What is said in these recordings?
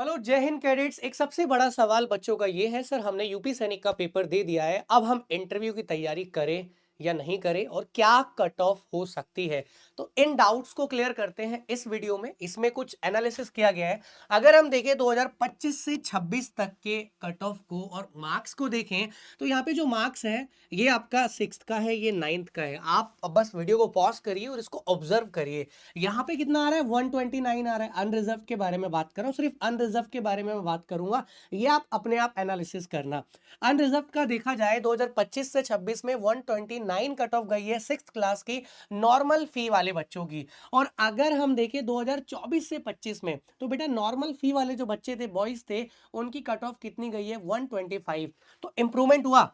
Hello जय Hind cadets. एक सबसे बड़ा सवाल बच्चों का ये है, सर हमने यूपी सैनिक का पेपर दे दिया है, अब हम इंटरव्यू की तैयारी करें या नहीं करें और क्या कट ऑफ हो सकती है। तो इन डाउट्स को क्लियर करते हैं इस वीडियो में। इसमें कुछ एनालिसिस किया गया है। अगर हम देखें 2025 से 26 तक के कट ऑफ को और मार्क्स को देखें, तो यहाँ पे जो मार्क्स है ये आपका सिक्स्थ का है, ये नाइन्थ का है। आप अब बस वीडियो को पॉज करिए और इसको ऑब्जर्व करिए। यहाँ पे कितना आ रहा है, 129 आ रहा है। अनरिजर्व के बारे में बात कर रहा हूँ, सिर्फ अनरिजर्व के बारे में मैं बात करूंगा, ये आप अपने आप एनालिसिस करना। अनरिजर्व का देखा जाए 2025 से 26 में 129 कट ऑफ गई है सिक्स क्लास की नॉर्मल फी वाले बच्चों की। और अगर हम देखें 2024 से 25 में, तो बेटा नॉर्मल फी वाले जो बच्चे थे, बॉयज थे, उनकी कट ऑफ कितनी गई है, 125। तो इंप्रूवमेंट हुआ?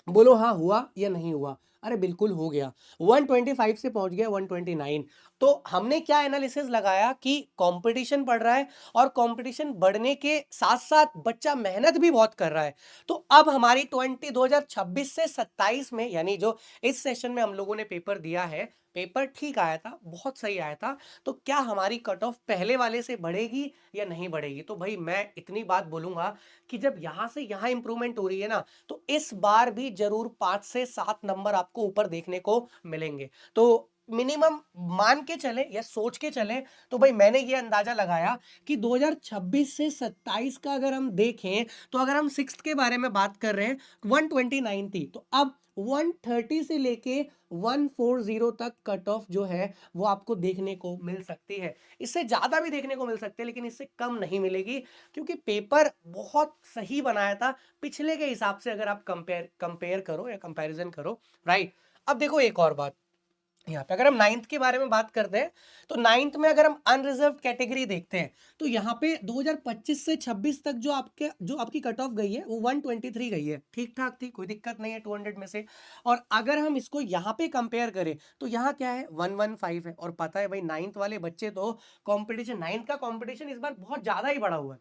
बोलो हाँ हुआ या नहीं हुआ। अरे बिल्कुल हो गया, 125 से पहुंच गया 129। तो हमने क्या एनालिसिस लगाया कि कंपटीशन बढ़ रहा है और कंपटीशन बढ़ने के साथ साथ बच्चा मेहनत भी बहुत कर रहा है। तो अब हमारी 2026 से 27 में, यानी जो इस सेशन में हम लोगों ने पेपर दिया है, पेपर ठीक आया था, बहुत सही आया था। तो क्या हमारी कट ऑफ पहले वाले से बढ़ेगी या नहीं बढ़ेगी? तो भाई मैं इतनी बात बोलूंगा कि जब यहां से यहां इंप्रूवमेंट हो रही है ना, तो इस बार भी जरूर 5 से 7 नंबर आपको ऊपर देखने को मिलेंगे। तो मिनिमम मान के चले या सोच के चले, तो भाई मैंने ये अंदाजा लगाया कि 2026 से 27 का अगर हम देखें, तो अगर हम सिक्स्थ के बारे में बात कर रहे हैं, 129 थी, तो अब 130 से लेके 140 तक कट ऑफ जो है वो आपको देखने को मिल सकती है। इससे ज्यादा भी देखने को मिल सकते हैं, लेकिन इससे कम नहीं मिलेगी, क्योंकि पेपर बहुत सही बनाया था पिछले के हिसाब से। अगर आप कंपेयर करो या कंपैरिजन करो, राइट। अब देखो एक और बात, यहाँ पे अगर हम नाइन्थ के बारे में बात करते हैं, तो नाइन्थ में अगर हम अनरिजर्व कैटेगरी देखते हैं, तो यहाँ पे 2025 से 26 तक जो आपकी कट ऑफ गई है वो 123 गई है। ठीक ठाक थी, कोई दिक्कत नहीं है 200 में से। और अगर हम इसको यहाँ पे कंपेयर करें, तो यहाँ क्या है, 115 है। और पता है भाई नाइन्थ वाले बच्चे तो कंपटीशन, नाइन्थ का कंपटीशन इस बार बहुत ज्यादा ही बड़ा हुआ है।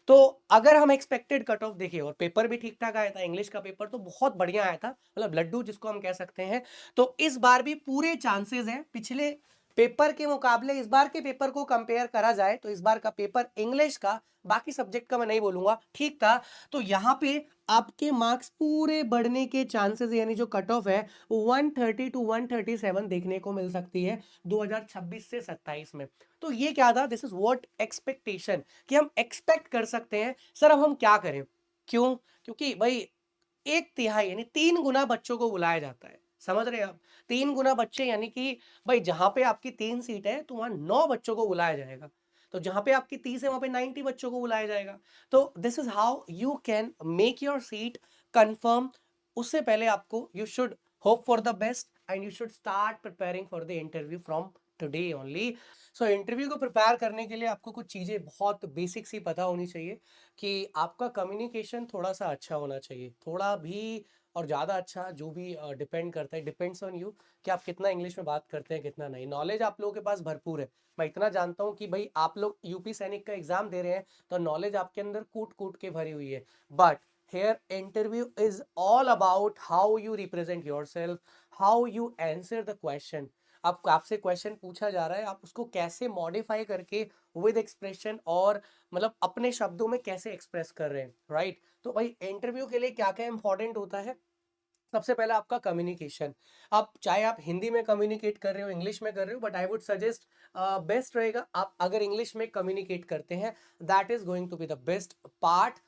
तो अगर हम एक्सपेक्टेड कट ऑफ देखें, और पेपर भी ठीक ठाक आया था, इंग्लिश का पेपर तो बहुत बढ़िया आया था, मतलब लड्डू जिसको हम कह सकते हैं। तो इस बार भी पूरे चांसेस हैं, पिछले पेपर के मुकाबले इस बार के पेपर को कंपेयर करा जाए, तो इस बार का पेपर इंग्लिश का, बाकी सब्जेक्ट का मैं नहीं बोलूंगा, ठीक था। तो यहाँ पे आपके मार्क्स पूरे बढ़ने के चांसेस, यानी जो कट ऑफ है, 130 टू 137 देखने को मिल सकती है 2026 से 27 में। तो ये क्या था, दिस इज व्हाट एक्सपेक्टेशन, कि हम एक्सपेक्ट कर सकते हैं। सर अब हम क्या करें? क्यों? क्योंकि भाई एक तिहाई यानी 3 गुना बच्चों को बुलाया जाता है, समझ रहे हैं आप? 3 गुना बच्चे, यानी कि भाई जहां पे आपकी 3 सीट है, तो वहां 9 बच्चों को बुलाया जाएगा। तो जहां पे आपकी 30 है, वहां पे 90 बच्चों को बुलाया जाएगा। तो this is how you can make your seat confirm. उससे पहले आपको, you should hope for the best and you should start preparing for the interview from today only. So interview को प्रिपेयर करने के लिए आपको कुछ चीज़ें बहुत बेसिक सी पता होनी चाहिए, कि आपका कम्युनिकेशन थोड़ा सा अच्छा होना चाहिए, थोड़ा भी और ज़्यादा अच्छा, जो भी डिपेंड करता है, डिपेंड्स ऑन यू, कि आप कितना इंग्लिश में बात करते हैं, कितना नहीं। नॉलेज आप लोगों के पास भरपूर है, मैं इतना जानता हूँ कि भाई आप लोग यूपी सैनिक का एग्जाम दे रहे हैं, तो नॉलेज आपके अंदर कूट कूट के भरी हुई है। But here interview is all about how you represent your self, how you answer the question. आपसे क्वेश्चन पूछा जा रहा है, आप उसको कैसे मॉडिफाई करके विद एक्सप्रेशन और मतलब अपने शब्दों में कैसे एक्सप्रेस कर रहे हैं, राइट। तो भाई इंटरव्यू के लिए क्या क्या इंपॉर्टेंट होता है? सबसे पहला आपका कम्युनिकेशन। आप चाहे आप हिंदी में कम्युनिकेट कर रहे हो, इंग्लिश में कर रहे हो, but I would suggest best रहेगा आप अगर इंग्लिश में कम्युनिकेट करते हैं, that is going to be the best part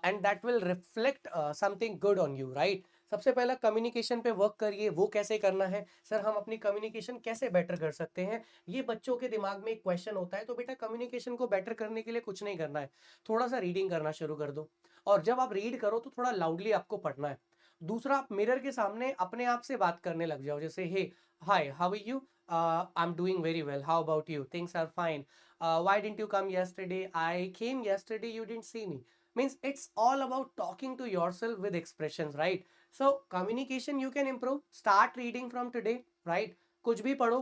and that will reflect something good on you, right. सबसे पहला कम्युनिकेशन पे वर्क करिए। वो कैसे करना है? सर हम अपनी कम्युनिकेशन कैसे बेटर कर सकते हैं, ये बच्चों के दिमाग में एक क्वेश्चन होता है। तो बेटा कम्युनिकेशन को बेटर करने के लिए कुछ नहीं करना है, थोड़ा सा रीडिंग करना शुरू कर दो। और जब आप रीड करो तो थोड़ा लाउडली आपको पढ़ना है। दूसरा, आप मिरर के सामने अपने आप से बात करने लग जाओ, जैसे hey hi how are you, I am doing very well, how about you, things are fine, why didn't you come yesterday, I came yesterday, you didn't see me. Means it's all about talking to yourself with expressions, right? So communication you can improve, start reading from today, right? कुछ भी पढ़ो,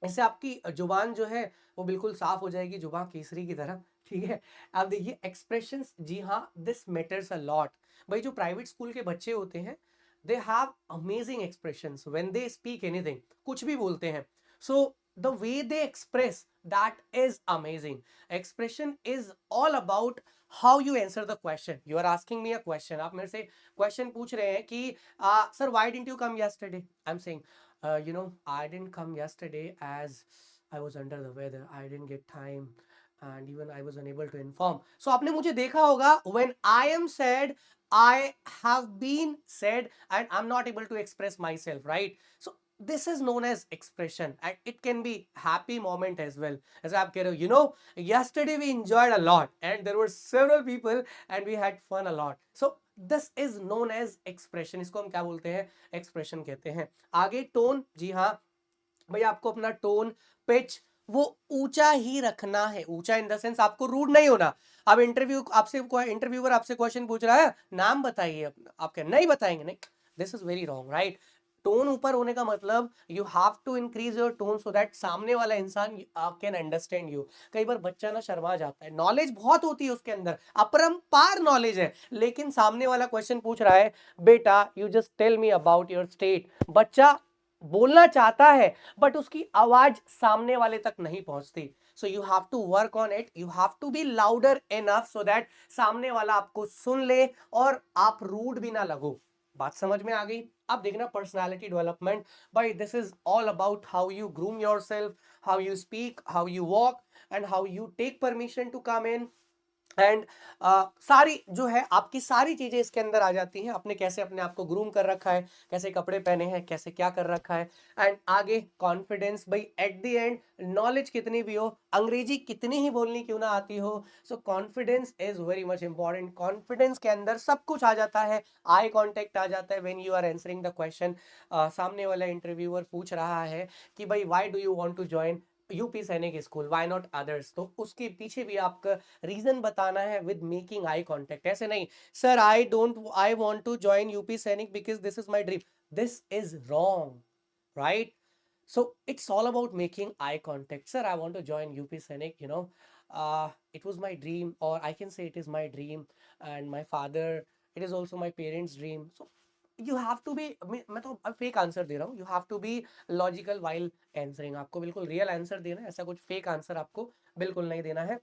इससे आपकी जुबान जो है वो बिल्कुल साफ हो जाएगी, जुबान केसरी की तरह, ठीक है। अब देखिए एक्सप्रेशंस, जी हाँ, दिस मैटर्स अ लॉट। भाई जो प्राइवेट स्कूल के बच्चे होते हैं, they have amazing expressions when they speak anything, कुछ भी बोलते हैं। सो the way they express, that is amazing. Expression is all about how you answer the question. You are asking me a question, आप मेरे से question पूछ रहे हैं कि sir why didn't you come yesterday? I'm saying you know, I didn't come yesterday as I was under the weather, I didn't get time and even I was unable to inform. So आपने मुझे देखा होगा, when I am sad, I have been sad and I'm not able to express myself, right? So this is known as expression and it can be happy moment as well. As आप कह रहे हो, you know, yesterday we enjoyed a lot and there were several people and we had fun a lot. So this is known as expression. इसको हम क्या बोलते हैं? Expression कहते हैं. आगे tone, जी हाँ भाई, आपको अपना टोन, पिच वो ऊंचा ही रखना है। ऊंचा इन द सेंस आपको रूड नहीं होना। अब इंटरव्यूअर आपसे क्वेश्चन पूछ रहा है, नाम बताइए अपना, आप क्या नहीं बताएंगे? नहीं, this is very wrong, right? Tone ऊपर होने का मतलब you have to increase your tone so that सामने वाला इंसान कैन अंडरस्टैंड यू। कई बार बच्चा ना शर्मा जाता है, नॉलेज बहुत होती है उसके अंदर, अपरंपार नॉलेज है, लेकिन सामने वाला क्वेश्चन पूछ रहा है, बेटा you just tell me about your state. बच्चा बोलना चाहता है बट उसकी आवाज सामने वाले तक नहीं पहुंचती। So you have to work on it, you have to be louder enough so that सामने वाला आपको सुन ले और आप रूड भी ना लगो। बात समझ में आ गई? अब देखना पर्सनालिटी डेवलपमेंट, भाई this is all about how you groom yourself, how you speak, how you walk and how you take permission to come in and सारी जो है आपकी सारी चीजें इसके अंदर आ जाती हैं। आपने कैसे अपने आप को ग्रूम कर रखा है, कैसे कपड़े पहने हैं, कैसे क्या कर रखा है। एंड आगे कॉन्फिडेंस, भाई एट द एंड नॉलेज कितनी भी हो, अंग्रेजी कितनी ही बोलनी क्यों ना आती हो, सो confidence is very much important. Confidence के अंदर सब कुछ आ जाता है, आई कॉन्टेक्ट आ जाता है when you are answering the question. सामने वाला इंटरव्यूअर पूछ रहा है कि भाई why do you want to join UP Sainik school, why not others, तो उसके पीछे भी आपका रीजन बताना है विद मेकिंग आई कॉन्टेक्ट। ऐसे नहीं, sir I want to join UP सैनिक because this is my dream, this is wrong, right? So it's all about making eye contact. Sir, I want to join UP Scenic, you know. It was my dream, or I can say it is my dream, and my father, it is also my parents' dream. So you have to be, मैं तो अब fake answer दे रहा हूँ, you have to be logical while answering. आपको बिल्कुल real answer देना है, ऐसा कुछ फेक आंसर आपको बिल्कुल नहीं देना है।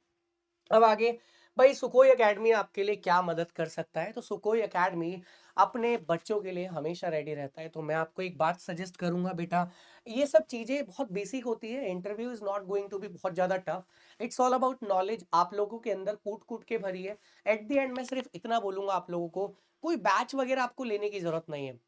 अब आगे, भाई सुकोई एकेडमी आपके लिए क्या मदद कर सकता है? तो सुकोई एकेडमी अपने बच्चों के लिए हमेशा रेडी रहता है। तो मैं आपको एक बात सजेस्ट करूंगा, बेटा ये सब चीजें बहुत बेसिक होती है, interview is not going to be बहुत ज्यादा tough, it's all about knowledge. आप लोगों के अंदर कूट कूट के भरी है। एट द एंड मैं सिर्फ इतना बोलूंगा आप लोगों को, कोई बैच वगैरह आपको लेने की जरूरत नहीं है,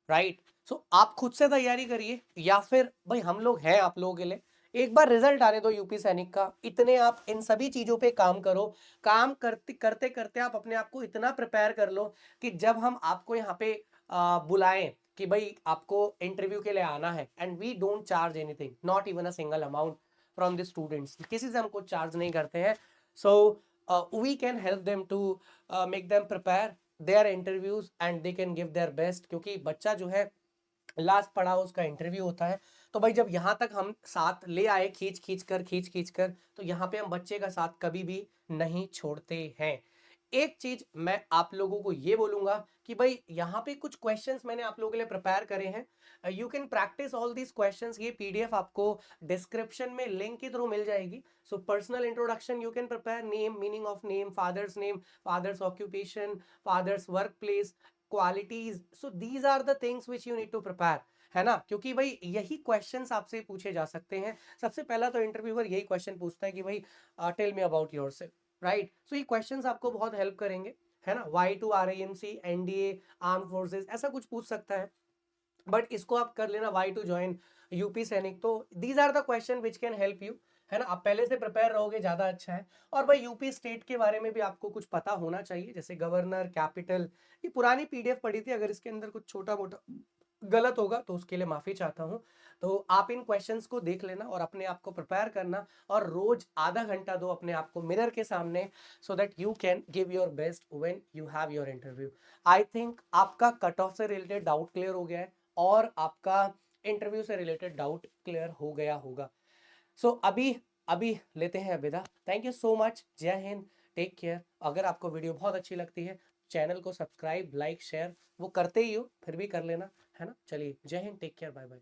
राइट? सो आप खुद से तैयारी करिए, या फिर भाई हम लोग हैं आप लोगों के लिए। एक बार रिजल्ट आने दो यूपी सैनिक का, इतने आप इन सभी चीजों पे काम करो। काम करते करते करते आप अपने आप को इतना प्रिपेयर कर लो कि जब हम आपको यहाँ पे बुलाएं कि भाई आपको इंटरव्यू के लिए आना है, and we don't charge anything, not even a single amount from the students, किसी से हम कुछ चार्ज नहीं करते हैं। So we can help them to make them prepare their interviews and they can give their best. क्योंकि बच्चा जो है लास्ट पड़ाव उसका इंटरव्यू होता है। तो भाई जब यहाँ तक हम साथ ले आए, खींच खींच कर, तो यहाँ पे हम बच्चे का साथ कभी भी नहीं छोड़ते हैं। एक चीज मैं आप लोगों को ये बोलूंगा कि भाई यहाँ पे कुछ क्वेश्चंस मैंने आप लोगों के लिए प्रिपेयर करे हैं, you can practise all these questions. ये पीडीएफ आपको डिस्क्रिप्शन में लिंक के थ्रू मिल जाएगी। So personal introduction you can prepare, name, meaning of name, father's occupation, father's work place, qualities. So these are the things which you need to prepare, है ना? क्योंकि भाई यही क्वेश्चंस आपसे पूछे जा सकते हैं। सबसे पहला तो इंटरव्यूअर यही क्वेश्चन पूछता है कि भाई tell me about yourself, right? So ये क्वेश्चंस आपको बहुत हेल्प करेंगे, है ना? Why to RIMC, NDA, arm forces, ऐसा कुछ पूछ सकता है। बट इसको आप कर लेना, Y to join UP Sainik. तो these are the question which can help you, है ना? आप पहले से प्रिपेयर रहोगे ज्यादा अच्छा है। और भाई यूपी स्टेट के बारे में भी आपको कुछ पता होना चाहिए, जैसे गवर्नर, कैपिटल। ये पुरानी पीडीएफ पढ़ी थी, अगर इसके अंदर कुछ छोटा मोटा गलत होगा तो उसके लिए माफी चाहता हूँ। तो आप इन क्वेश्चंस को देख लेना और अपने आप को प्रिपेयर करना, और रोज आधा घंटा दो अपने आप को मिरर के सामने, so that you can give your best when you have your interview. I think आपका कट ऑफ से रिलेटेड डाउट क्लियर हो गया है, और आपका इंटरव्यू से रिलेटेड डाउट क्लियर हो गया होगा। सो अभी अभी लेते हैं विदा। थैंक यू सो मच, जय हिंद, टेक केयर। अगर आपको वीडियो बहुत अच्छी लगती है, चैनल को सब्सक्राइब, लाइक, शेयर वो करते ही हो, फिर भी कर लेना, है ना? चलिए, जय हिंद, टेक केयर, बाय बाय।